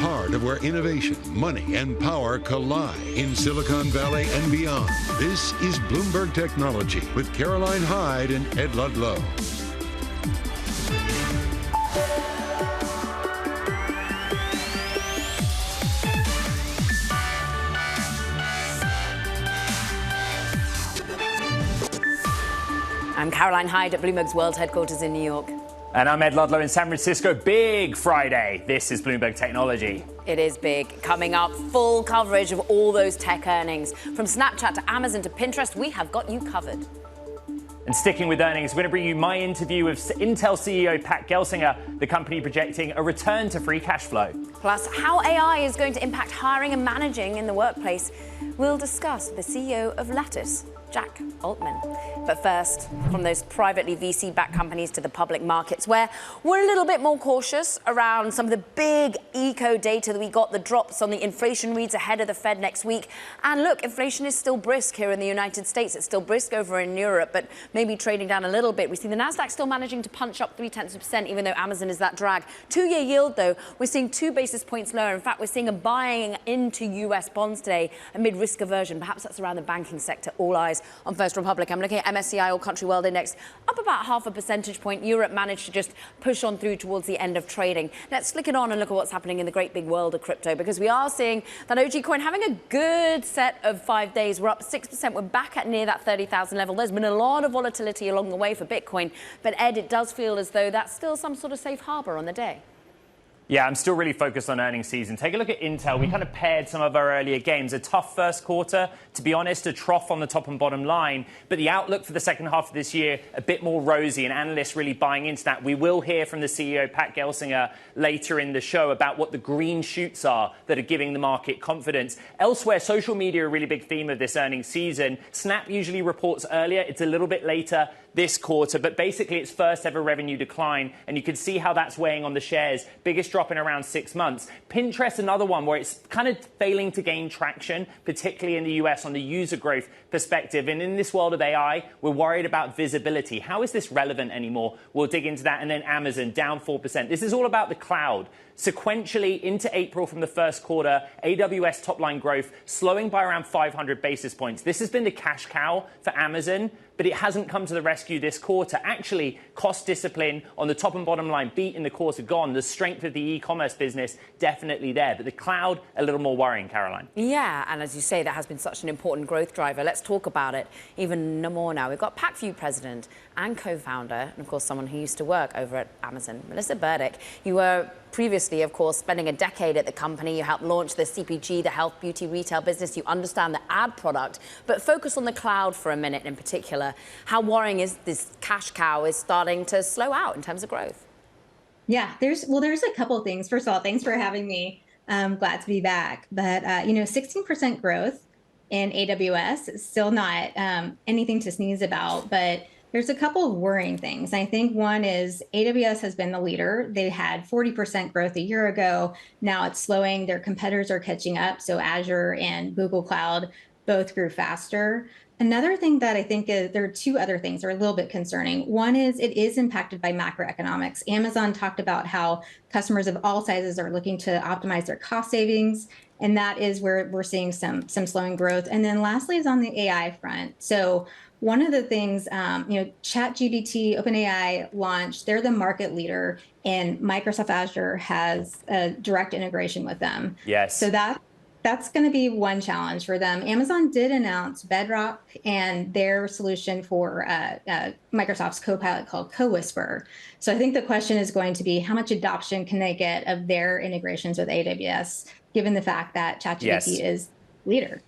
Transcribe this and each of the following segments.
heart of where innovation, money, and power collide in Silicon Valley and beyond. This is Bloomberg Technology with Caroline Hyde and Ed Ludlow. I'm Caroline Hyde at Bloomberg's world headquarters in New York. And I'm Ed Ludlow in San Francisco. Big Friday. This is Bloomberg Technology. It is big. Coming up, full coverage of all those tech earnings. From Snapchat to Amazon to Pinterest, we have got you covered. And sticking with earnings, we're going to bring you my interview with Intel CEO Pat Gelsinger, the company projecting a return to free cash flow. Plus, how AI is going to impact hiring and managing in the workplace. We'll discuss with the CEO of Lattice, Jack Altman. But first, from those privately VC-backed companies to the public markets, where we're a little bit more cautious around some of the big eco data that we got, the drops on the inflation reads ahead of the Fed next week. And look, inflation is still brisk here in the United States. It's still brisk over in Europe, but maybe trading down a little bit. We see the Nasdaq still managing to punch up 0.3%, even though Amazon is that drag. Two-year yield, though, we're seeing 2 basis points lower. In fact, we're seeing a buying into U.S. bonds today amid risk aversion. Perhaps that's around the banking sector. All eyes on First Republic. I'm looking at MSCI All Country World Index up about 0.5 percentage point. Europe managed to just push on through towards the end of trading. Let's flick it on and look at what's happening in the great big world of crypto, because we are seeing that OG coin having a good set of 5 days. We're up 6%. We're back at near that 30,000 level. There's been a lot of volatility along the way for Bitcoin. But Ed, it does feel as though that's still some sort of safe harbor on the day. Yeah, I'm still really focused on earnings season. Take a look at Intel. We kind of paired some of our earlier games. A tough first quarter, to be honest, a trough on the top and bottom line. But the outlook for the second half of this year, a bit more rosy, and analysts really buying into that. We will hear from the CEO, Pat Gelsinger, later in the show about what the green shoots are that are giving the market confidence. Elsewhere, social media, a really big theme of this earnings season. Snap usually reports earlier. It's a little bit later this quarter, but basically its first ever revenue decline, and you can see how that's weighing on the shares. Biggest drop in around 6 months. Pinterest, another one where it's kind of failing to gain traction, particularly in the US on the user growth perspective. And in this world of AI, we're worried about visibility. How is this relevant anymore? We'll dig into that. And then Amazon down 4%. This is all about the cloud. Sequentially into April from the first quarter, AWS top line growth slowing by around 500 basis points. This has been the cash cow for Amazon, but it hasn't come to the rescue this quarter. Actually, cost discipline on the top and bottom line beat in the quarter gone. The strength of the e-commerce business definitely there, but the cloud a little more worrying, Caroline. Yeah, and as you say, that has been such an important growth driver. Let's talk about it even no more now. We've got PacView president and co-founder, and of course someone who used to work over at Amazon, Melissa Burdick. You were previously, of course, spending a decade at the company. You helped launch the CPG, the health beauty retail business. You understand the ad product, but focus on the cloud for a minute in particular. How worrying is this cash cow is starting to slow out in terms of growth? Yeah, there's a couple of things. First of all, thanks for having me. I'm glad to be back. But, 16% growth in AWS is still not anything to sneeze about, but there's a couple of worrying things. I think one is AWS has been the leader. They had 40% growth a year ago. Now it's slowing. Their competitors are catching up. So Azure and Google Cloud both grew faster. Another thing that I think is, there are two other things that are a little bit concerning. One is it is impacted by macroeconomics. Amazon talked about how customers of all sizes are looking to optimize their cost savings. And that is where we're seeing some slowing growth. And then lastly is on the AI front. So one of the things, ChatGPT, OpenAI launched, they're the market leader, and Microsoft Azure has a direct integration with them. Yes. So that's going to be one challenge for them. Amazon did announce Bedrock and their solution for Microsoft's Copilot called CoWhisper. So I think the question is going to be how much adoption can they get of their integrations with AWS, given the fact that ChatGPT is leader.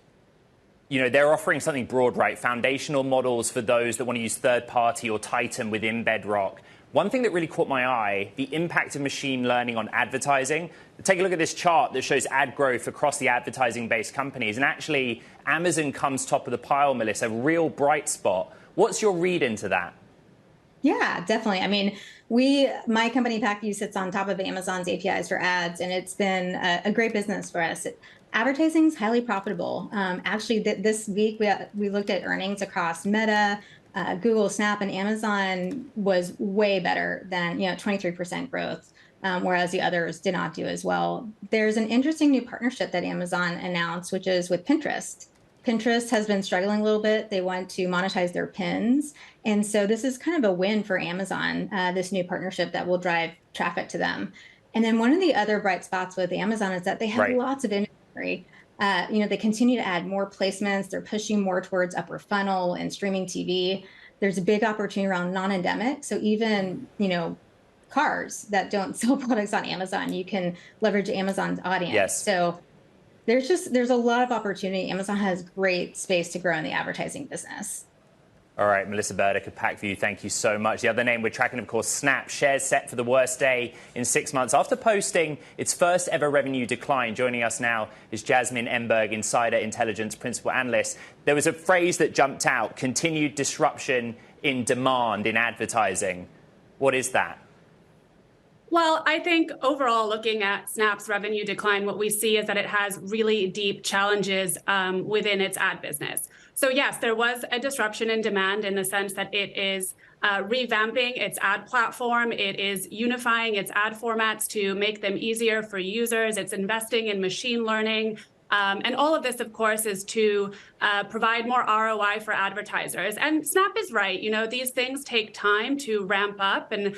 You know, they're offering something broad, right? Foundational models for those that want to use third-party or Titan within Bedrock. One thing that really caught my eye, the impact of machine learning on advertising. Take a look at this chart that shows ad growth across the advertising-based companies. And actually, Amazon comes top of the pile, Melissa, a real bright spot. What's your read into that? Yeah, definitely. I mean, my company, PacView, sits on top of Amazon's APIs for ads, and it's been a great business for us. Advertising is highly profitable. Actually, this week we looked at earnings across Meta, Google, Snap, and Amazon was way better than 23% growth whereas the others did not do as well. There's an interesting new partnership that Amazon announced, which is with Pinterest. Pinterest has been struggling a little bit. They want to monetize their pins. And so this is kind of a win for Amazon, this new partnership that will drive traffic to them. And then one of the other bright spots with Amazon is that they have lots of inventory. They continue to add more placements. They're pushing more towards upper funnel and streaming TV. There's a big opportunity around non-endemic. So even, cars that don't sell products on Amazon, you can leverage Amazon's audience. Yes. So there's a lot of opportunity. Amazon has great space to grow in the advertising business. All right, Melissa Burdick, a pack for you. Thank you so much. The other name we're tracking, of course, Snap. Shares set for the worst day in 6 months after posting its first ever revenue decline. Joining us now is Jasmine Enberg, Insider Intelligence Principal Analyst. There was a phrase that jumped out: continued disruption in demand in advertising. What is that? Well, I think overall, looking at Snap's revenue decline, what we see is that it has really deep challenges within its ad business. So yes, there was a disruption in demand in the sense that it is revamping its ad platform. It is unifying its ad formats to make them easier for users. It's investing in machine learning. And all of this, of course, is to provide more ROI for advertisers. And Snap is right. These things take time to ramp up and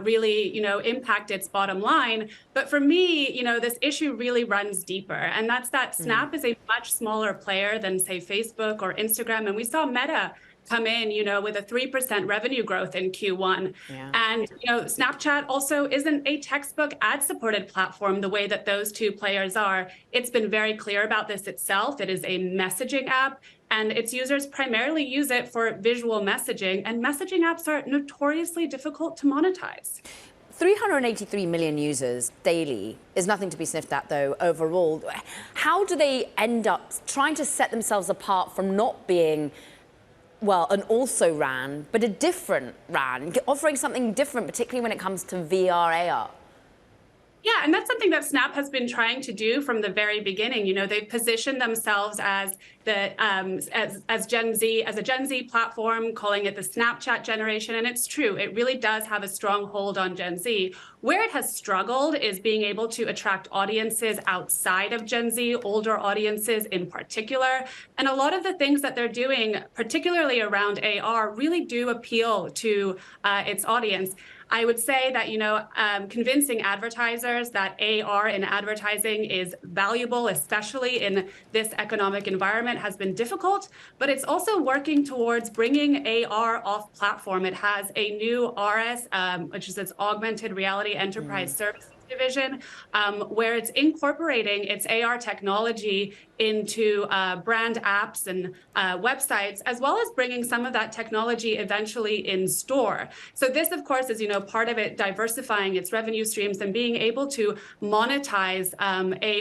really, impact its bottom line. But for me, this issue really runs deeper. And that's that Snap is a much smaller player than, say, Facebook or Instagram. And we saw Meta come in, with a 3% revenue growth in Q1. Yeah. And, Snapchat also isn't a textbook ad-supported platform the way that those two players are. It's been very clear about this itself. It is a messaging app, and its users primarily use it for visual messaging, and messaging apps are notoriously difficult to monetize. 383 million users daily is nothing to be sniffed at, though, overall. How do they end up trying to set themselves apart from not being an also ran, but a different ran, offering something different, particularly when it comes to VR, AR? Yeah, and that's something that Snap has been trying to do from the very beginning. They've positioned themselves as as Gen Z, as a Gen Z platform, calling it the Snapchat generation. And it's true, it really does have a strong hold on Gen Z. Where it has struggled is being able to attract audiences outside of Gen Z, older audiences in particular. And a lot of the things that they're doing, particularly around AR, really do appeal to its audience. I would say that, convincing advertisers that AR in advertising is valuable, especially in this economic environment, has been difficult, but it's also working towards bringing AR off platform. It has a new RS, which is its augmented reality enterprise services division, where it's incorporating its AR technology into brand apps and websites, as well as bringing some of that technology eventually in store. So this, of course, is part of it diversifying its revenue streams and being able to monetize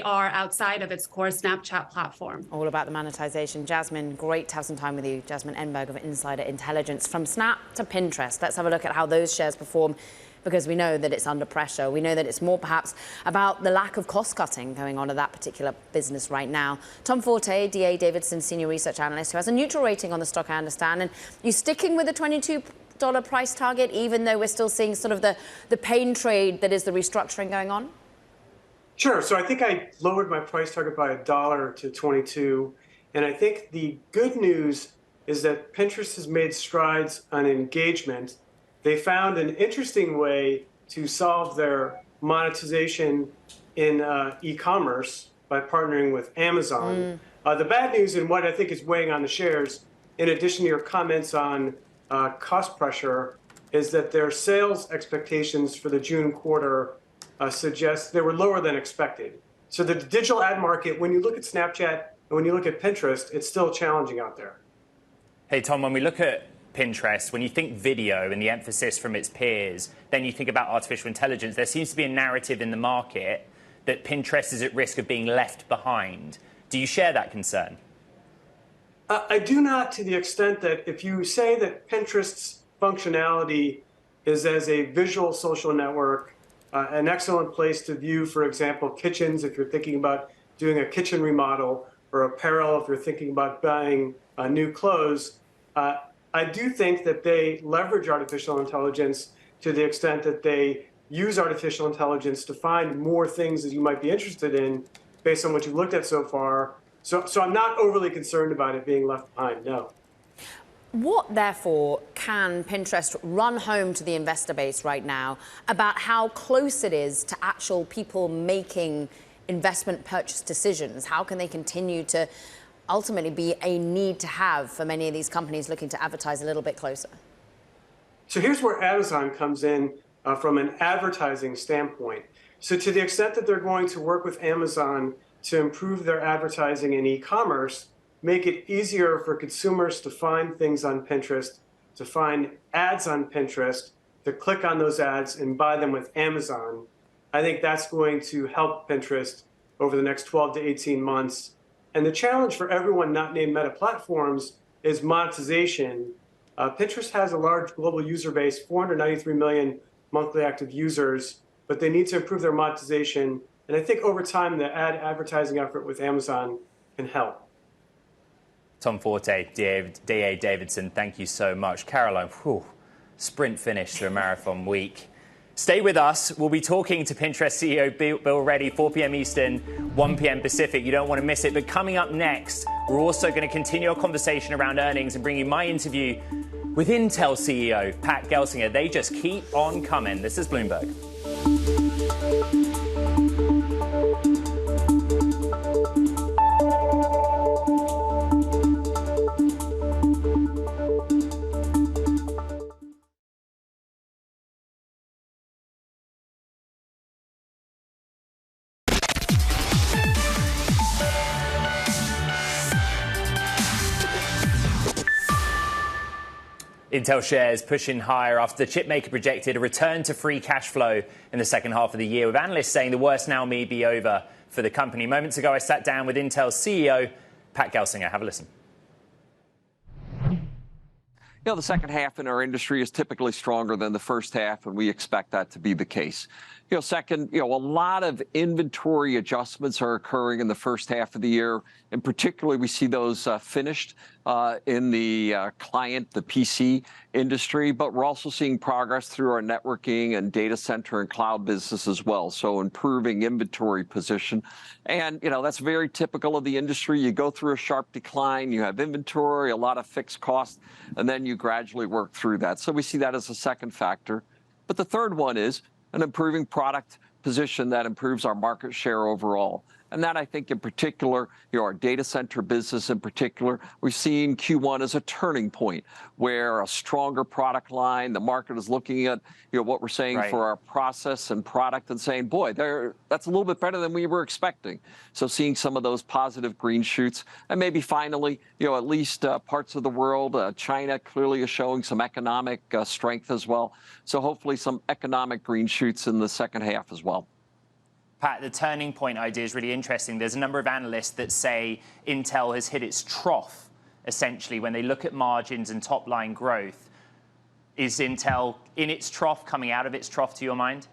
AR outside of its core Snapchat platform. All about the monetization. Jasmine, great to have some time with you. Jasmine Enberg of Insider Intelligence. From Snap to Pinterest, let's have a look at how those shares perform, because we know that it's under pressure. We know that it's more perhaps about the lack of cost cutting going on at that particular business right now. Tom Forte, DA Davidson Senior Research Analyst, who has a neutral rating on the stock, I understand. And you sticking with the $22 price target, even though we're still seeing sort of the pain trade that is the restructuring going on? Sure. So I think I lowered my price target by $1 to 22. And I think the good news is that Pinterest has made strides on engagement. They found an interesting way to solve their monetization in e-commerce by partnering with Amazon. The bad news, and what I think is weighing on the shares, in addition to your comments on cost pressure, is that their sales expectations for the June quarter suggest they were lower than expected. So the digital ad market, when you look at Snapchat and when you look at Pinterest, it's still challenging out there. Hey, Tom, when we look at Pinterest, when you think video and the emphasis from its peers, then you think about artificial intelligence, there seems to be a narrative in the market that Pinterest is at risk of being left behind. Do you share that concern? I do not, to the extent that if you say that Pinterest's functionality is as a visual social network, an excellent place to view, for example, kitchens, if you're thinking about doing a kitchen remodel, or apparel, if you're thinking about buying new clothes, I do think that they leverage artificial intelligence to the extent that they use artificial intelligence to find more things that you might be interested in based on what you've looked at so far. So I'm not overly concerned about it being left behind, no. What, therefore, can Pinterest run home to the investor base right now about how close it is to actual people making investment purchase decisions? How can they continue to ultimately be a need to have for many of these companies looking to advertise a little bit closer? So here's where Amazon comes in from an advertising standpoint. So to the extent that they're going to work with Amazon to improve their advertising in e-commerce, make it easier for consumers to find things on Pinterest, to find ads on Pinterest, to click on those ads and buy them with Amazon, I think that's going to help Pinterest over the next 12 to 18 months. And the challenge for everyone not named Meta Platforms is monetization. Pinterest has a large global user base, 493 million monthly active users, but they need to improve their monetization. And I think over time, the advertising effort with Amazon can help. Tom Forte, D.A. Davidson, thank you so much. Caroline, sprint finish to a marathon week. Stay with us. We'll be talking to Pinterest CEO Bill Ready, 4 p.m. Eastern, 1 p.m. Pacific. You don't want to miss it. But coming up next, we're also going to continue our conversation around earnings and bring you my interview with Intel CEO Pat Gelsinger. They just keep on coming. This is Bloomberg. Intel shares pushing higher after the chipmaker projected a return to free cash flow in the second half of the year, with analysts saying the worst now may be over for the company. Moments ago, I sat down with Intel's CEO, Pat Gelsinger. Have a listen. You know, the second half in our industry is typically stronger than the first half, and we expect that to be the case. Second, a lot of inventory adjustments are occurring in the first half of the year. And particularly, we see those finished in the client, the PC industry. But we're also seeing progress through our networking and data center and cloud business as well. So improving inventory position. And, that's very typical of the industry. You go through a sharp decline, you have inventory, a lot of fixed costs, and then you gradually work through that. So we see that as a second factor. But the third one is an improving product position that improves our market share overall. And that, I think, in particular, our data center business in particular, we've seen Q1 as a turning point where a stronger product line, the market is looking at what we're saying for our process and product and saying, boy, that's a little bit better than we were expecting. So seeing some of those positive green shoots. And maybe finally, at least parts of the world, China clearly is showing some economic strength as well. So hopefully some economic green shoots in the second half as well. Pat, the turning point idea is really interesting. There's a number of analysts that say Intel has hit its trough, essentially, when they look at margins and top-line growth. Is Intel in its trough, coming out of its trough, to your mind?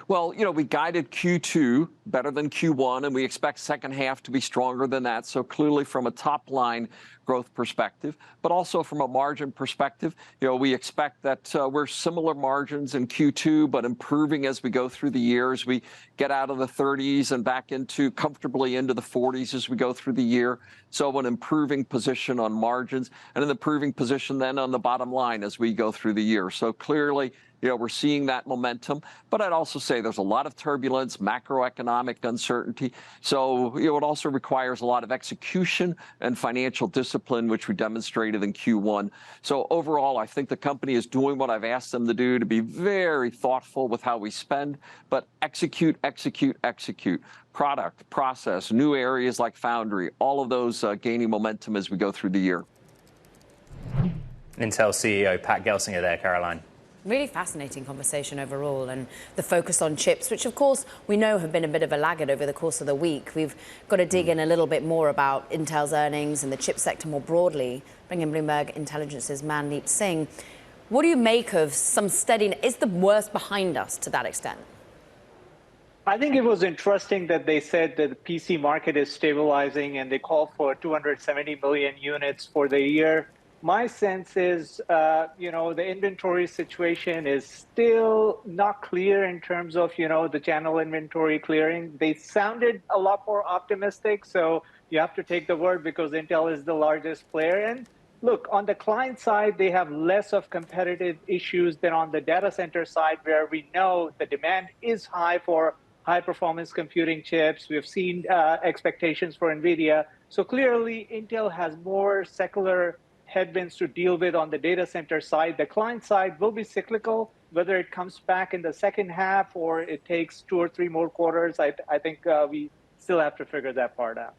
Well, we guided Q2 better than Q1, and we expect second half to be stronger than that. So clearly from a top-line growth perspective, but also from a margin perspective, we expect that we're similar margins in Q2, but improving as we go through the year, as we get out of the 30s and back comfortably into the 40s as we go through the year. So an improving position on margins and an improving position then on the bottom line as we go through the year. So clearly, we're seeing that momentum, but I'd also say there's a lot of turbulence, macroeconomic uncertainty. So it also requires a lot of execution and financial discipline, which we demonstrated in Q1. So overall, I think the company is doing what I've asked them to do, to be very thoughtful with how we spend, but execute, execute, execute. Product, process, new areas like Foundry, all of those gaining momentum as we go through the year. Intel CEO Pat Gelsinger there, Caroline. Really fascinating conversation overall, and the focus on chips, which of course we know have been a bit of a laggard over the course of the week. We've got to dig in a little bit more about Intel's earnings and the chip sector more broadly. Bring in Bloomberg Intelligence's Mandeep Singh. What do you make of some steadiness? Is the worst behind us to that extent? I think it was interesting that they said that the PC market is stabilizing and they call for 270 million units for the year. my sense is, the inventory situation is still not clear in terms of, the channel inventory clearing. They sounded a lot more optimistic, so you have to take the word because Intel is the largest player. And look, on the client side, they have less of competitive issues than on the data center side, where we know the demand is high for high performance computing chips. We've seen expectations for NVIDIA. So clearly, Intel has more secular headwinds to deal with on the data center side. The client side will be cyclical, whether it comes back in the second half or it takes 2 or 3 more quarters. I think we still have to figure that part out.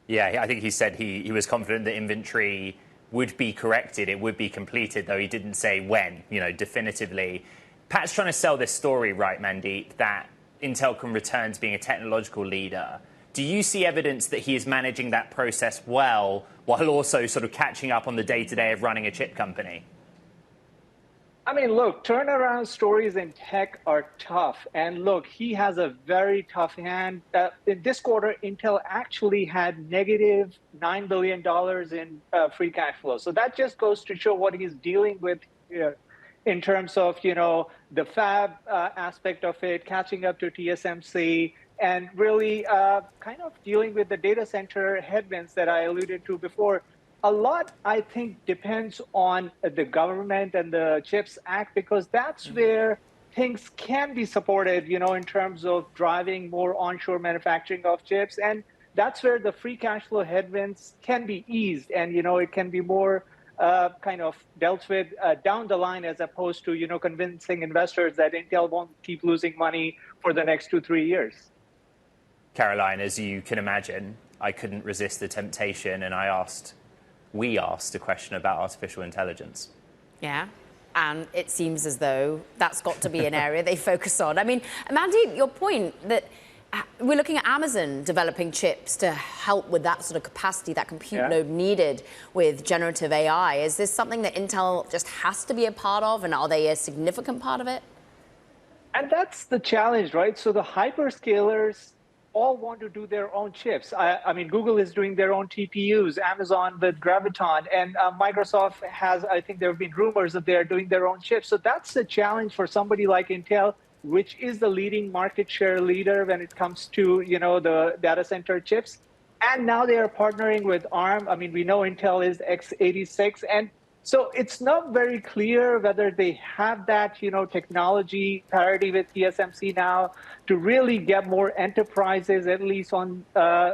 Yeah, I think he said he was confident that inventory would be corrected, it would be completed, though he didn't say when, definitively. Pat's trying to sell this story, right, Mandeep, that Intel can return to being a technological leader. Do you see evidence that he is managing that process well, while also sort of catching up on the day-to-day of running a chip company? I mean, look, turnaround stories in tech are tough. And look, he has a very tough hand. In this quarter, Intel actually had negative $9 billion in free cash flow. So that just goes to show what he's dealing with here in terms of, the fab aspect of it, catching up to TSMC, and really kind of dealing with the data center headwinds that I alluded to before. A lot, I think, depends on the government and the CHIPS Act, because that's where things can be supported, in terms of driving more onshore manufacturing of chips. And that's where the free cash flow headwinds can be eased. And, it can be more kind of dealt with down the line, as opposed to, convincing investors that Intel won't keep losing money for the next 2-3 years. Caroline, as you can imagine, I couldn't resist the temptation, and we asked a question about artificial intelligence. Yeah, and it seems as though that's got to be an area they focus on. I mean, Mandeep, your point that we're looking at Amazon developing chips to help with that sort of capacity, that compute load needed with generative AI. Is this something that Intel just has to be a part of, and are they a significant part of it? And that's the challenge, right? So the hyperscalers all want to do their own chips. I mean, Google is doing their own TPUs, Amazon with Graviton, and Microsoft has, I think there have been rumors that they're doing their own chips. So that's the challenge for somebody like Intel, which is the leading market share leader when it comes to, the data center chips. And now they are partnering with ARM. I mean, we know Intel is x86. And so it's not very clear whether they have that, technology parity with TSMC now to really get more enterprises, at least on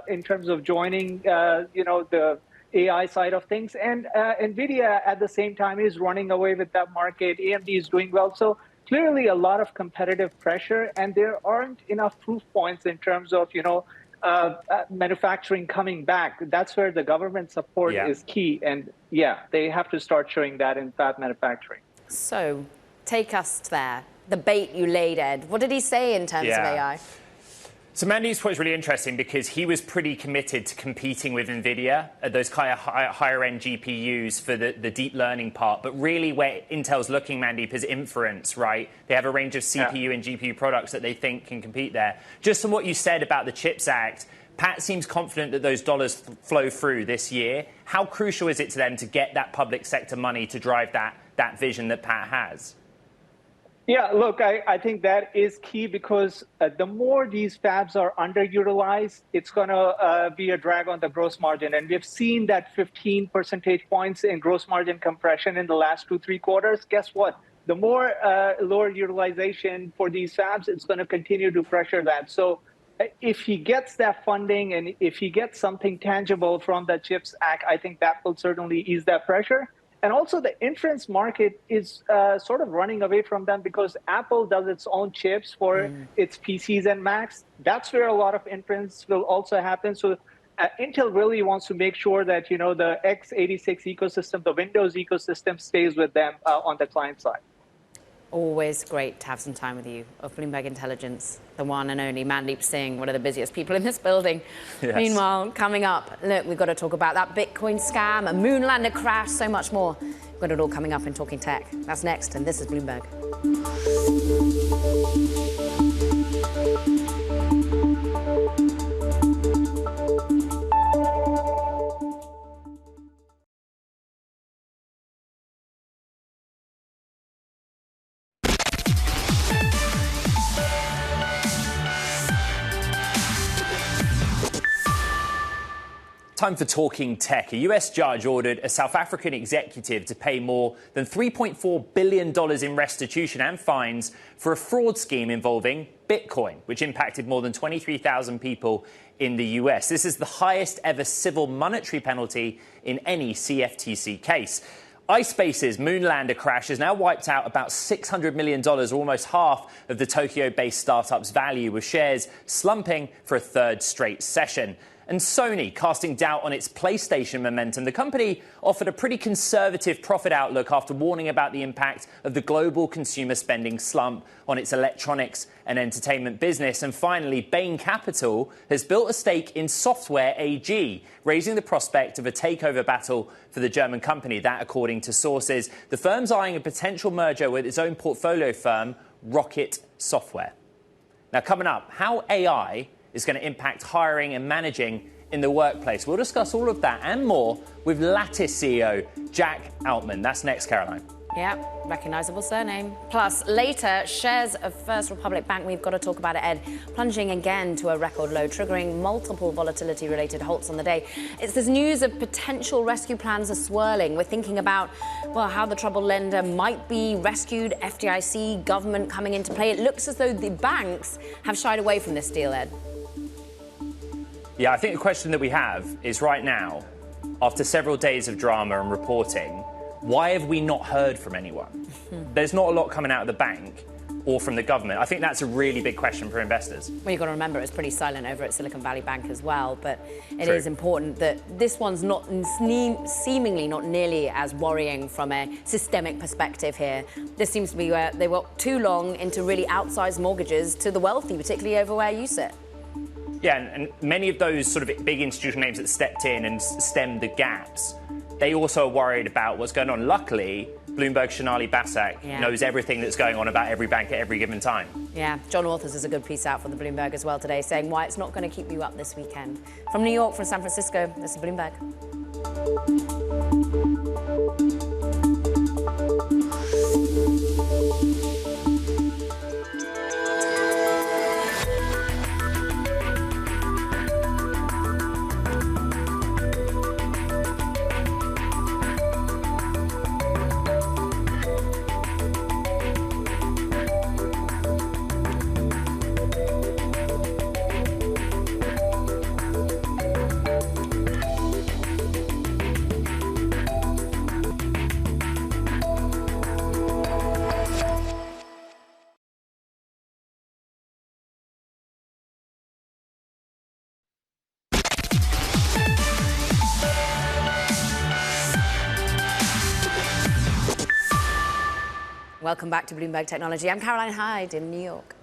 in terms of joining, the AI side of things. And NVIDIA at the same time is running away with that market. AMD is doing well. So clearly a lot of competitive pressure, and there aren't enough proof points in terms of, manufacturing coming back. That's where the government support is key. And they have to start showing that in fab manufacturing. So take us there. The bait you laid, Ed. What did he say in terms of AI? So Mandeep's point is really interesting because he was pretty committed to competing with NVIDIA at those kind of higher-end GPUs for the deep learning part. But really where Intel's looking, Mandeep, is inference, right? They have a range of CPU and GPU products that they think can compete there. Just from what you said about the CHIPS Act, Pat seems confident that those dollars flow through this year. How crucial is it to them to get that public sector money to drive that vision that Pat has? Yeah, look, I think that is key, because the more these fabs are underutilized, it's going to be a drag on the gross margin. And we've seen that 15 percentage points in gross margin compression in the last 2-3 quarters. Guess what? The more lower utilization for these fabs, it's going to continue to pressure that. So if he gets that funding and if he gets something tangible from the CHIPS Act, I think that will certainly ease that pressure. And also the inference market is sort of running away from them, because Apple does its own chips for its PCs and Macs. That's where a lot of inference will also happen. So Intel really wants to make sure that, the x86 ecosystem, the Windows ecosystem, stays with them on the client side. Always great to have some time with you. Of Bloomberg Intelligence, the one and only Mandeep Singh, one of the busiest people in this building. Yes. Meanwhile, coming up, look, we've got to talk about that Bitcoin scam, a moonlander crash, so much more. We've got it all coming up in Talking Tech. That's next, and this is Bloomberg. Time for Talking Tech. A US judge ordered a South African executive to pay more than $3.4 billion in restitution and fines for a fraud scheme involving Bitcoin, which impacted more than 23,000 people in the US. This is the highest ever civil monetary penalty in any CFTC case. iSpace's moonlander crash has now wiped out about $600 million, or almost half of the Tokyo-based startup's value, with shares slumping for a third straight session. And Sony casting doubt on its PlayStation momentum. The company offered a pretty conservative profit outlook after warning about the impact of the global consumer spending slump on its electronics and entertainment business. And finally, Bain Capital has built a stake in Software AG, raising the prospect of a takeover battle for the German company. That, according to sources, the firm's eyeing a potential merger with its own portfolio firm, Rocket Software. Now, coming up, how AI is going to impact hiring and managing in the workplace. We'll discuss all of that and more with Lattice CEO Jack Altman. That's next, Caroline. Yeah, recognisable surname. Plus, later, shares of First Republic Bank, we've got to talk about it, Ed, plunging again to a record low, triggering multiple volatility-related halts on the day. It's this news of potential rescue plans are swirling. We're thinking about, well, how the troubled lender might be rescued, FDIC, government coming into play. It looks as though the banks have shied away from this deal, Ed. Yeah, I think the question that we have is right now, after several days of drama and reporting, why have we not heard from anyone? There's not a lot coming out of the bank or from the government. I think that's a really big question for investors. Well, you've got to remember it's pretty silent over at Silicon Valley Bank as well, but it is important that this one's not seemingly not nearly as worrying from a systemic perspective here. This seems to be where they were too long into really outsized mortgages to the wealthy, particularly over where you sit. Yeah, and many of those sort of big institutional names that stepped in and stemmed the gaps, they also are worried about what's going on. Luckily, Bloomberg Shonali Basak knows everything that's going on about every bank at every given time. Yeah, John Authers has a good piece out for the Bloomberg as well today, saying why it's not going to keep you up this weekend. From New York, from San Francisco, this is Bloomberg. Welcome back to Bloomberg Technology. I'm Caroline Hyde in New York.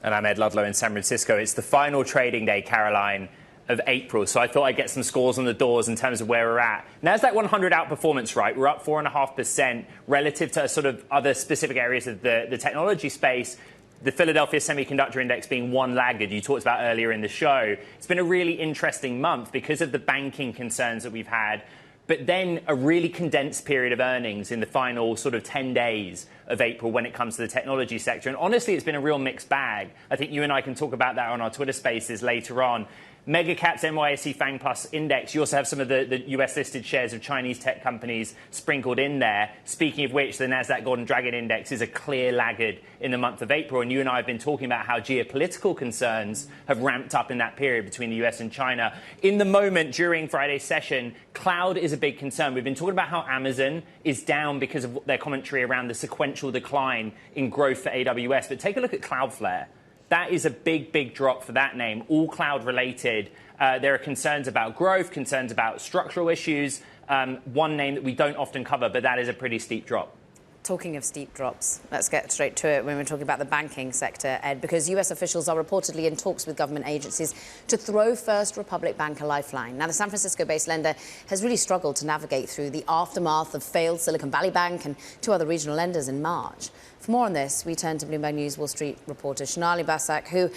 And I'm Ed Ludlow in San Francisco. It's the final trading day, Caroline, of April. So I thought I'd get some scores on the doors in terms of where we're at. NASDAQ 100 outperformance, right? We're up 4.5% relative to sort of other specific areas of the technology space. The Philadelphia Semiconductor Index being one laggard you talked about earlier in the show. It's been a really interesting month because of the banking concerns that we've had, but then a really condensed period of earnings in the final sort of 10 days of April when it comes to the technology sector. And honestly, it's been a real mixed bag. I think you and I can talk about that on our Twitter Spaces later on. Megacaps NYSE Fang Plus Index. You also have some of the US-listed shares of Chinese tech companies sprinkled in there. Speaking of which, the NASDAQ Golden Dragon Index is a clear laggard in the month of April. And you and I have been talking about how geopolitical concerns have ramped up in that period between the US and China. In the moment, during Friday's session, cloud is a big concern. We've been talking about how Amazon is down because of their commentary around the sequential decline in growth for AWS. But take a look at Cloudflare. That is a big, big drop for that name, all cloud related. There are concerns about growth, concerns about structural issues. One name that we don't often cover, but that is a pretty steep drop. Talking of steep drops, let's get straight to it when we're talking about the banking sector, Ed, because US officials are reportedly in talks with government agencies to throw First Republic Bank a lifeline. Now, the San Francisco-based lender has really struggled to navigate through the aftermath of failed Silicon Valley Bank and two other regional lenders in March. For more on this, we turn to Bloomberg News Wall Street reporter Shonali Basak, who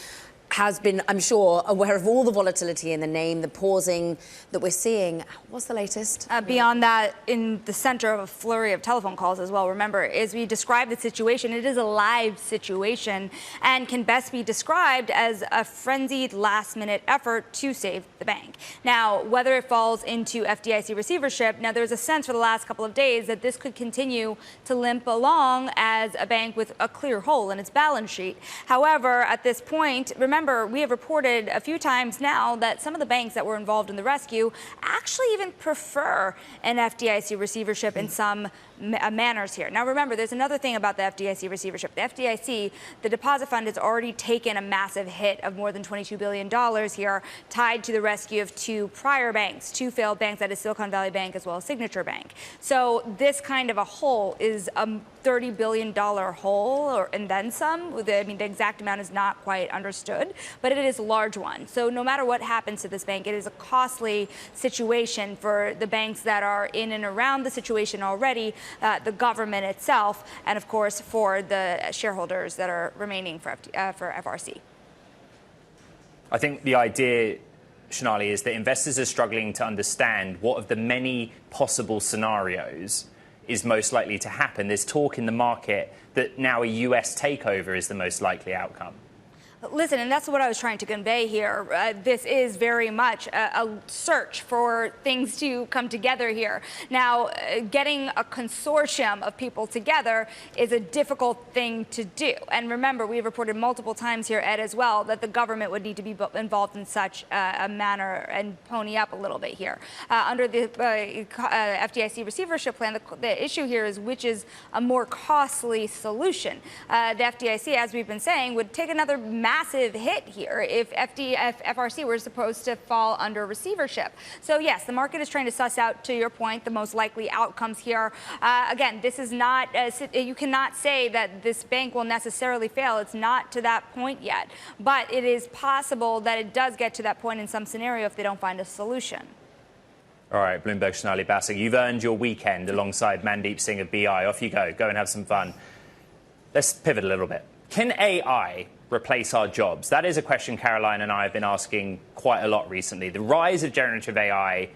has been, I'm sure, aware of all the volatility in the name, the pausing that we're seeing. What's the latest? Beyond that, in the center of a flurry of telephone calls as well, remember, as we describe the situation, it is a live situation and can best be described as a frenzied last-minute effort to save the bank. Now, whether it falls into FDIC receivership, now there's a sense for the last couple of days that this could continue to limp along as a bank with a clear hole in its balance sheet. However, at this point, remember, we have reported a few times now that some of the banks that were involved in the rescue actually even prefer an FDIC receivership in some manners here. Now, remember, there's another thing about the FDIC receivership. The FDIC, the deposit fund, has already taken a massive hit of more than $22 billion here, tied to the rescue of two prior banks, two failed banks, that is Silicon Valley Bank as well as Signature Bank. So this kind of a hole is a $30 billion hole, and then some. I mean, the exact amount is not quite understood, but it is a large one. So no matter what happens to this bank, it is a costly situation for the banks that are in and around the situation already, the government itself, and of course for the shareholders that are remaining for FRC. I think the idea, Shonali, is that investors are struggling to understand what of the many possible scenarios is most likely to happen. There's talk in the market that now a US takeover is the most likely outcome. Listen, and that's what I was trying to convey here. This is very much a search for things to come together here. Now, getting a consortium of people together is a difficult thing to do. And remember, we've reported multiple times here, Ed, as well, that the government would need to be involved in such a manner and pony up a little bit here. Under the FDIC receivership plan, the issue here is which is a more costly solution. The FDIC, as we've been saying, would take another massive hit here if FRC were supposed to fall under receivership. So yes, the market is trying to suss out, to your point, the most likely outcomes here. Again, this is not, you cannot say that this bank will necessarily fail. It's not to that point yet. But it is possible that it does get to that point in some scenario if they don't find a solution. All right, Bloomberg, Shonali Basak, you've earned your weekend alongside Mandeep Singh of BI. Off you go. Go and have some fun. Let's pivot a little bit. Can AI replace our jobs? That is a question Caroline and I have been asking quite a lot recently. The rise of generative AI,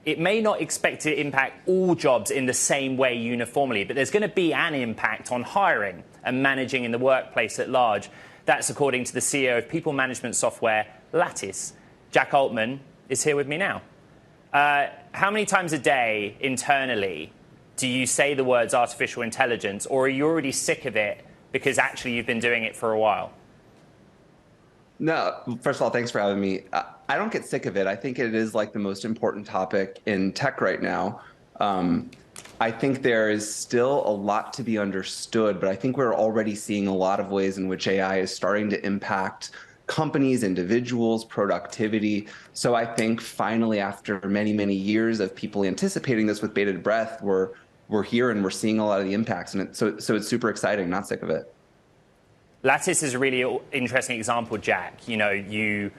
it may not expect to impact all jobs in the same way uniformly, but there's going to be an impact on hiring and managing in the workplace at large. That's according to the CEO of people management software Lattice. Jack Altman is here with me now. How many times a day internally do you say the words artificial intelligence, or are you already sick of it because actually you've been doing it for a while? No, first of all, thanks for having me. I don't get sick of it. I think it is like the most important topic in tech right now. I think there is still a lot to be understood, but I think we're already seeing a lot of ways in which AI is starting to impact companies, individuals, productivity. So I think finally, after many, many years of people anticipating this with bated breath, we're here and we're seeing a lot of the impacts. And so it's super exciting, not sick of it. Lattice is a really interesting example, Jack. You know, you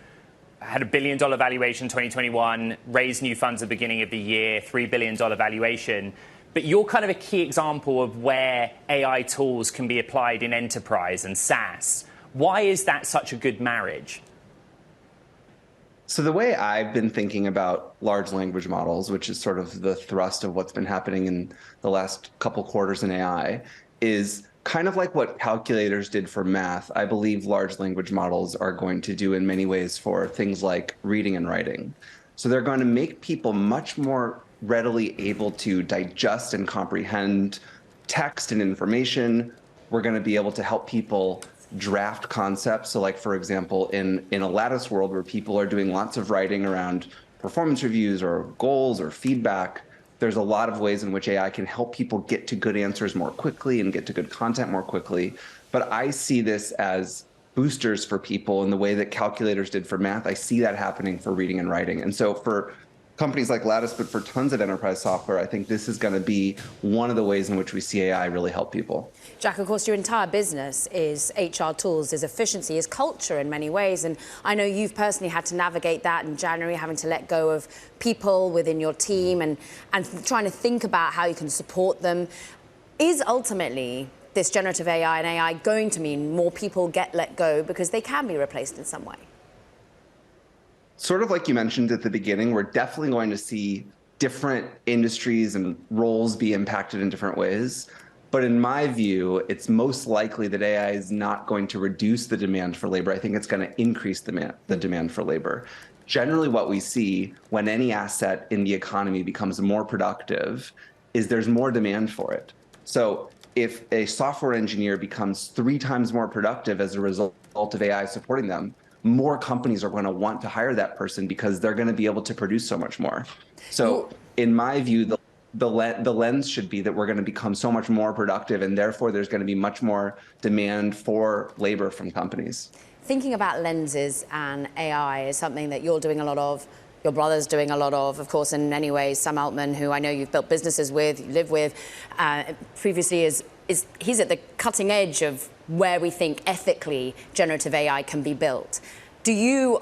had $1 billion valuation in 2021, raised new funds at the beginning of the year, $3 billion valuation. But you're kind of a key example of where AI tools can be applied in enterprise and SaaS. Why is that such a good marriage? So the way I've been thinking about large language models, which is sort of the thrust of what's been happening in the last couple quarters in AI, is kind of like what calculators did for math. I believe large language models are going to do in many ways for things like reading and writing. So they're going to make people much more readily able to digest and comprehend text and information. We're going to be able to help people draft concepts. So like, for example, in a Lattice world where people are doing lots of writing around performance reviews or goals or feedback, there's a lot of ways in which AI can help people get to good answers more quickly and get to good content more quickly. But I see this as boosters for people in the way that calculators did for math. I see that happening for reading and writing. And so for companies like Lattice, but for tons of enterprise software, I think this is going to be one of the ways in which we see AI really help people. Jack, of course, your entire business is HR tools, is efficiency, is culture in many ways. And I know you've personally had to navigate that in January, having to let go of people within your team and trying to think about how you can support them. Is ultimately this generative AI and AI going to mean more people get let go because they can be replaced in some way? Sort of like you mentioned at the beginning, we're definitely going to see different industries and roles be impacted in different ways. But in my view, it's most likely that AI is not going to reduce the demand for labor. I think it's going to increase the demand for labor. Generally, what we see when any asset in the economy becomes more productive is there's more demand for it. So if a software engineer becomes 3 times more productive as a result of AI supporting them, more companies are going to want to hire that person because they're going to be able to produce so much more. So in my view, the lens should be that we're going to become so much more productive, and therefore there's going to be much more demand for labor from companies. Thinking about lenses and AI is something that you're doing a lot of, your brother's doing a lot of course, in many ways. Sam Altman, who I know you've built businesses with, you live with, previously he's at the cutting edge of where we think ethically generative AI can be built. Are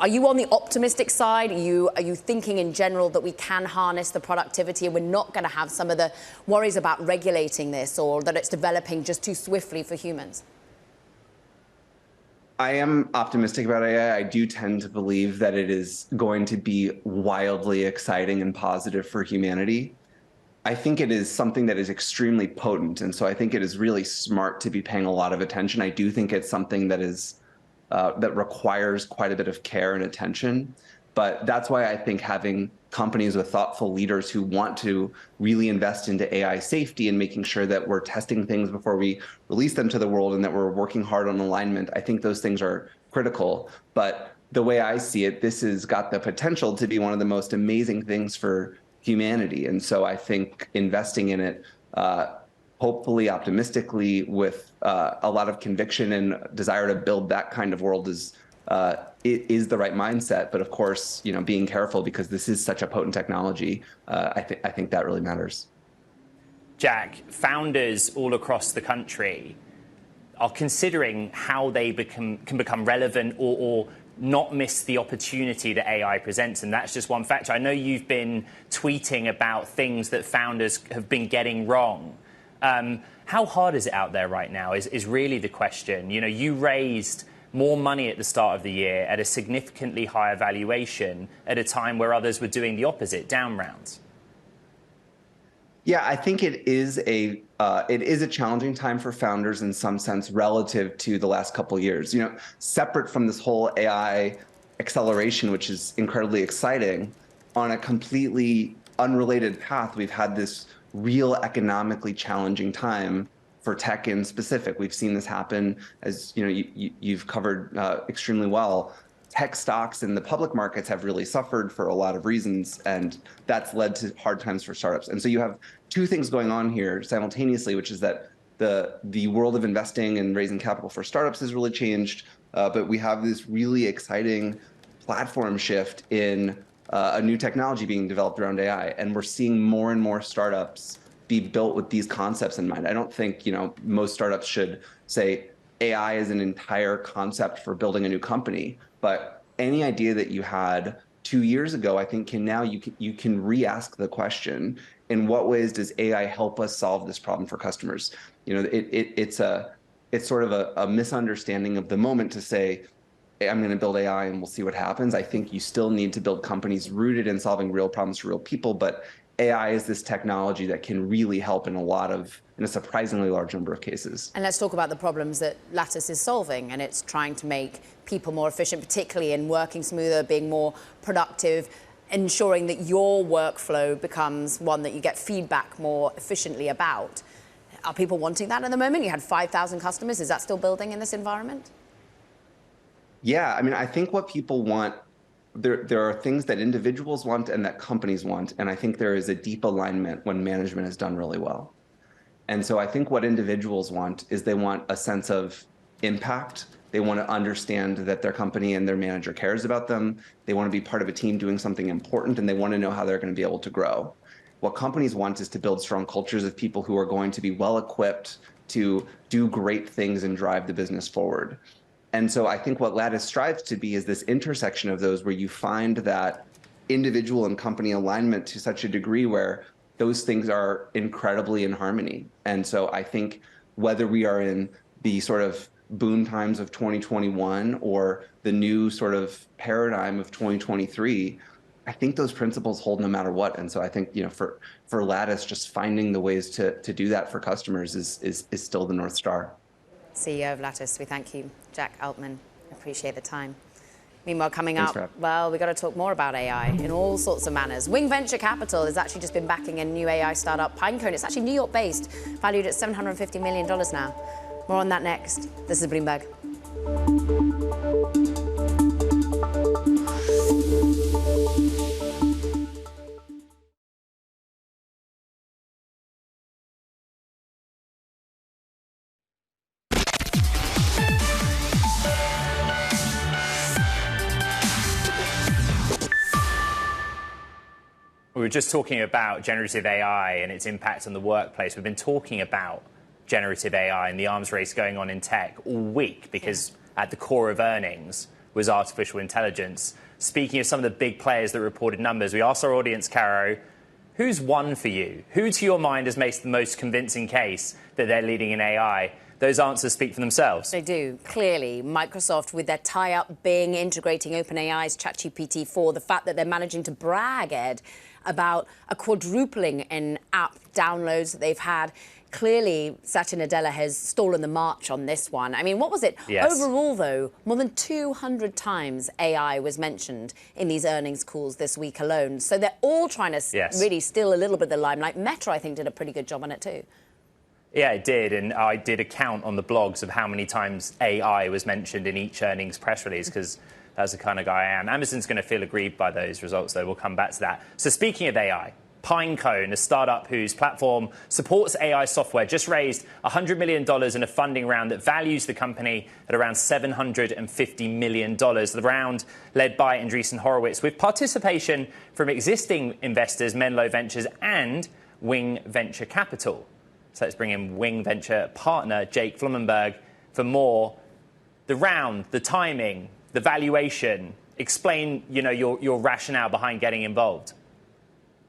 you on the optimistic side? Are you thinking in general that we can harness the productivity and we're not going to have some of the worries about regulating this, or that it's developing just too swiftly for humans? I am optimistic about AI. I do tend to believe that it is going to be wildly exciting and positive for humanity. I think it is something that is extremely potent, and so I think it is really smart to be paying a lot of attention. I do think it's something that is that requires quite a bit of care and attention, but that's why I think having companies with thoughtful leaders who want to really invest into AI safety and making sure that we're testing things before we release them to the world and that we're working hard on alignment, I think those things are critical. But the way I see it, this has got the potential to be one of the most amazing things for humanity. And so I think investing in it, hopefully optimistically, with a lot of conviction and desire to build that kind of world is the right mindset. But of course, being careful, because this is such a potent technology. I think that really matters. Jack, founders all across the country are considering how they can become relevant or not miss the opportunity that AI presents. And that's just one factor. I know you've been tweeting about things that founders have been getting wrong. How hard is it out there right now is really the question. You raised more money at the start of the year at a significantly higher valuation at a time where others were doing the opposite, down rounds. Yeah, I think it is a challenging time for founders in some sense relative to the last couple of years. Separate from this whole AI acceleration, which is incredibly exciting, on a completely unrelated path, we've had this real economically challenging time for tech in specific. We've seen this happen, as you've covered extremely well. Tech stocks in the public markets have really suffered for a lot of reasons, and that's led to hard times for startups. And so you have two things going on here simultaneously, which is that the world of investing and raising capital for startups has really changed, but we have this really exciting platform shift in a new technology being developed around AI, and we're seeing more and more startups be built with these concepts in mind. I don't think most startups should say AI is an entire concept for building a new company, but any idea that you had 2 years ago, I think you can re-ask the question: in what ways does AI help us solve this problem for customers? It's sort of a misunderstanding of the moment to say, I'm going to build AI and we'll see what happens. I think you still need to build companies rooted in solving real problems for real people, but AI is this technology that can really help in a surprisingly large number of cases. And let's talk about the problems that Lattice is solving, and it's trying to make people more efficient, particularly in working smoother, being more productive, ensuring that your workflow becomes one that you get feedback more efficiently about. Are people wanting that at the moment? You had 5,000 customers. Is that still building in this environment? Yeah, I think what people want, there are things that individuals want and that companies want, and I think there is a deep alignment when management is done really well. And so I think what individuals want is they want a sense of impact. They want to understand that their company and their manager cares about them. They want to be part of a team doing something important, and they want to know how they're going to be able to grow. What companies want is to build strong cultures of people who are going to be well equipped to do great things and drive the business forward. And so I think what Lattice strives to be is this intersection of those, where you find that individual and company alignment to such a degree where those things are incredibly in harmony. And so I think whether we are in the sort of boom times of 2021 or the new sort of paradigm of 2023, I think those principles hold no matter what. And so I think, for Lattice, just finding the ways to do that for customers is still the North Star. CEO of Lattice, we thank you, Jack Altman. Appreciate the time. Meanwhile, coming Thanks, up, well, we've got to talk more about AI in all sorts of manners. Wing Venture Capital has actually just been backing a new AI startup, Pinecone. It's actually New York-based, valued at $750 million now. More on that next. This is Bloomberg. We were just talking about generative AI and its impact on the workplace. We've been talking about generative AI and the arms race going on in tech all week because at the core of earnings was artificial intelligence. Speaking of some of the big players that reported numbers, we asked our audience, Caro, who's won for you? Who, to your mind, has made the most convincing case that they're leading in AI? Those answers speak for themselves. They do. Clearly, Microsoft, with their tie-up Bing, integrating OpenAI's ChatGPT-4, the fact that they're managing to brag, Ed, about a quadrupling in app downloads that they've had. Clearly, Satya Nadella has stolen the march on this one. I mean, what was it? Yes. Overall, though, more than 200 times AI was mentioned in these earnings calls this week alone. So they're all trying to really steal a little bit of the limelight. Meta, I think, did a pretty good job on it, too. Yeah, it did. And I did a count on the blogs of how many times AI was mentioned in each earnings press release, because that's the kind of guy I am. Amazon's going to feel aggrieved by those results, though. We'll come back to that. So speaking of AI, Pinecone, a startup whose platform supports AI software, just raised $100 million in a funding round that values the company at around $750 million. The round led by Andreessen Horowitz, with participation from existing investors, Menlo Ventures and Wing Venture Capital. So let's bring in Wing Venture partner Jake Flummenberg for more. The round, the timing, the valuation. Explain, your rationale behind getting involved.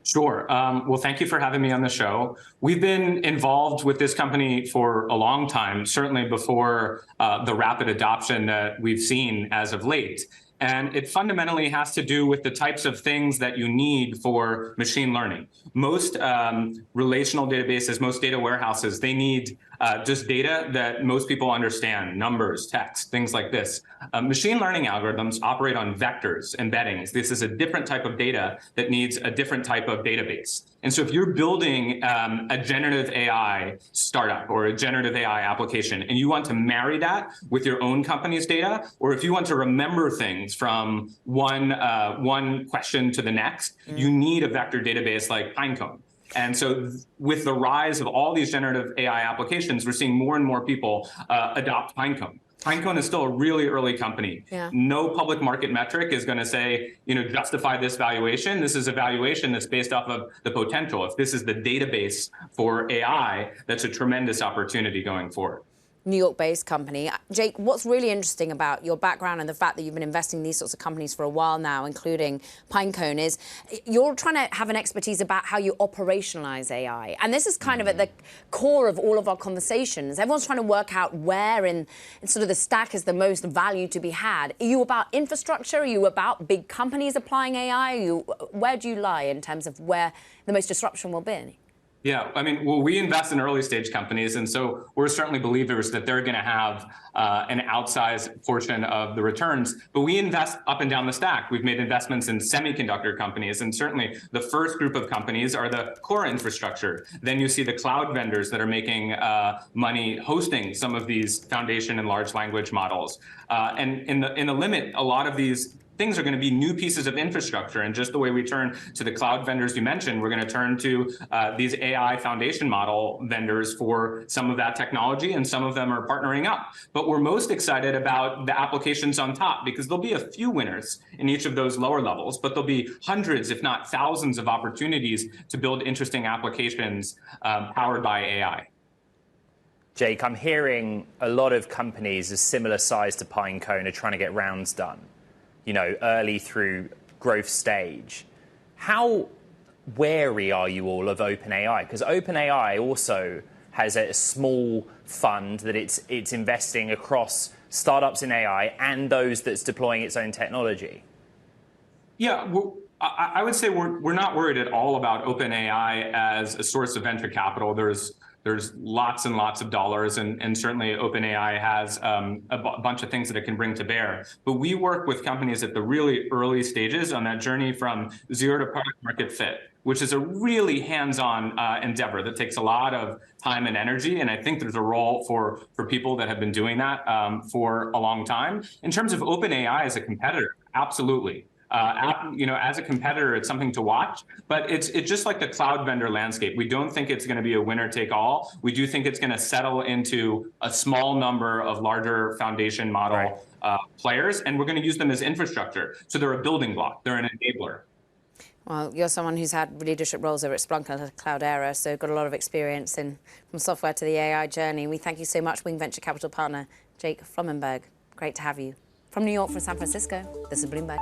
Sure. Well, thank you for having me on the show. We've been involved with this company for a long time, certainly before the rapid adoption that we've seen as of late. And it fundamentally has to do with the types of things that you need for machine learning. Most relational databases, most data warehouses, they need just data that most people understand, numbers, text, things like this. Machine learning algorithms operate on vectors, embeddings. This is a different type of data that needs a different type of database. And so if you're building a generative AI startup or a generative AI application, and you want to marry that with your own company's data, or if you want to remember things from one question to the next, you need a vector database like Pinecone. And so with the rise of all these generative AI applications, we're seeing more and more people adopt Pinecone. Pinecone is still a really early company. Yeah. No public market metric is going to say, justify this valuation. This is a valuation that's based off of the potential. If this is the database for AI, that's a tremendous opportunity going forward. New York-based company. Jake, what's really interesting about your background and the fact that you've been investing in these sorts of companies for a while now, including Pinecone, is you're trying to have an expertise about how you operationalize AI. And this is kind of at the core of all of our conversations. Everyone's trying to work out where in sort of the stack is the most value to be had. Are you about infrastructure? Are you about big companies applying AI? Where do you lie in terms of where the most disruption will be? Yeah, we invest in early stage companies, and so we're certainly believers that they're going to have an outsized portion of the returns. But we invest up and down the stack. We've made investments in semiconductor companies, and certainly the first group of companies are the core infrastructure. Then you see the cloud vendors that are making money hosting some of these foundation and large language models. And in the limit, a lot of these things are going to be new pieces of infrastructure. And just the way we turn to the cloud vendors you mentioned, we're going to turn to these AI foundation model vendors for some of that technology, and some of them are partnering up. But we're most excited about the applications on top, because there'll be a few winners in each of those lower levels, but there'll be hundreds, if not thousands, of opportunities to build interesting applications powered by AI. Jake, I'm hearing a lot of companies a similar size to Pinecone are trying to get rounds done, early through growth stage. How wary are you all of OpenAI? Because OpenAI also has a small fund that it's investing across startups in AI and those that's deploying its own technology? Yeah, I would say we're not worried at all about OpenAI as a source of venture capital. There's lots and lots of dollars, and certainly OpenAI has a bunch of things that it can bring to bear. But we work with companies at the really early stages on that journey from zero to product market fit, which is a really hands-on endeavor that takes a lot of time and energy. And I think there's a role for people that have been doing that for a long time. In terms of OpenAI as a competitor, absolutely. As a competitor, it's something to watch, but it's just like the cloud vendor landscape. We don't think it's going to be a winner take all. We do think it's going to settle into a small number of larger foundation model players, and we're going to use them as infrastructure. So they're a building block. They're an enabler. Well, you're someone who's had leadership roles over at Splunk and the cloud era, so got a lot of experience from software to the AI journey. We thank you so much, Wing Venture Capital partner Jake Flummenberg. Great to have you. From New York, from San Francisco, this is Bloomberg.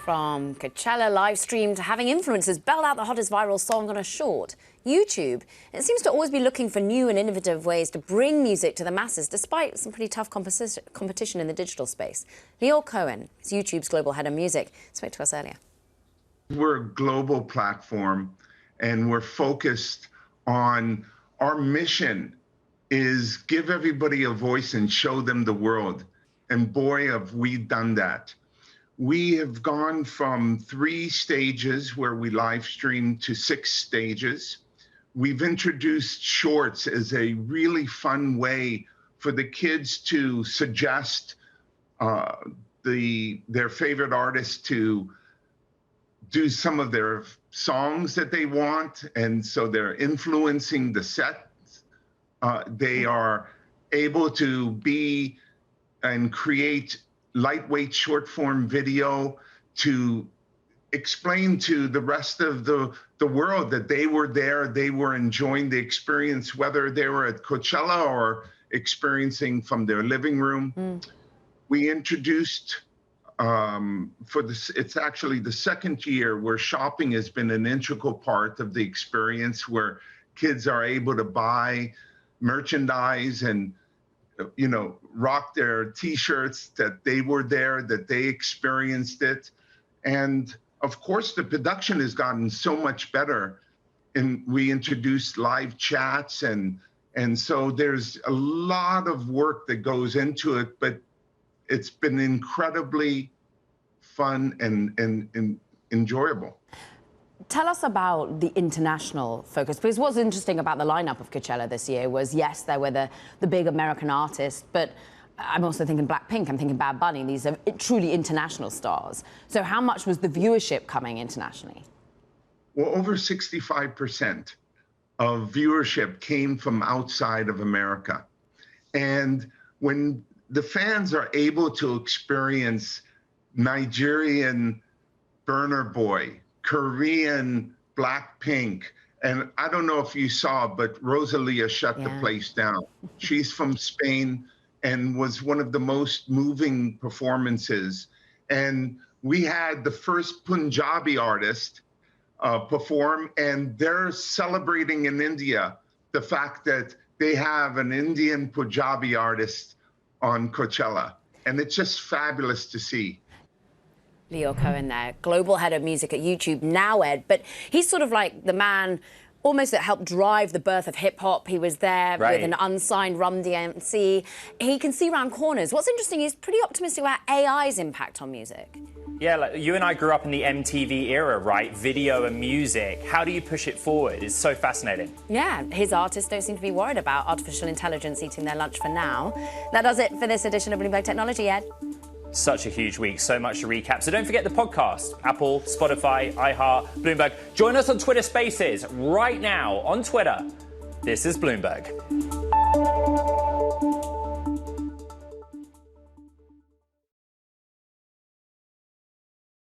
From Coachella live stream to having influencers belt out the hottest viral song on a short, YouTube, it seems to always be looking for new and innovative ways to bring music to the masses, despite some pretty tough competition in the digital space. Leo Cohen is YouTube's global head of music. Spoke to us earlier. We're a global platform, and we're focused on our mission is give everybody a voice and show them the world. And boy, have we done that. We have gone from 3 stages where we live stream to 6 stages. We've introduced shorts as a really fun way for the kids to suggest their favorite artists to do some of their songs that they want, and so they're influencing the sets. They are able to be and create lightweight short form video to explain to the rest of the world that they were there, they were enjoying the experience, whether they were at Coachella or experiencing from their living room. We introduced it's actually the 2nd year where shopping has been an integral part of the experience, where kids are able to buy merchandise and rock their T-shirts that they were there, that they experienced it. And of course, the production has gotten so much better. And we introduced live chats, and so there's a lot of work that goes into it, but it's been incredibly fun and enjoyable. Tell us about the international focus, because what's interesting about the lineup of Coachella this year was, yes, there were the big American artists, but I'm also thinking Blackpink, I'm thinking Bad Bunny. These are truly international stars. So how much was the viewership coming internationally? Well, over 65% of viewership came from outside of America. And when the fans are able to experience Nigerian Burna Boy, Korean Blackpink, and I don't know if you saw, but Rosalia shut the place down. She's from Spain and was one of the most moving performances. And we had the first Punjabi artist perform, and they're celebrating in India the fact that they have an Indian Punjabi artist on Coachella. And it's just fabulous to see. Leo Cohen there, global head of music at YouTube, now Ed, but he's sort of like the man almost that helped drive the birth of hip hop. He was there with an unsigned Run DMC. He can see around corners. What's interesting, he's pretty optimistic about AI's impact on music. Yeah, like you and I grew up in the MTV era, right? Video and music. How do you push it forward? It's so fascinating. Yeah, his artists don't seem to be worried about artificial intelligence eating their lunch for now. That does it for this edition of Bloomberg Technology, Ed. Such a huge week, so much to recap. So don't forget the podcast, Apple, Spotify, iHeart, Bloomberg. Join us on Twitter Spaces right now on Twitter. This is Bloomberg.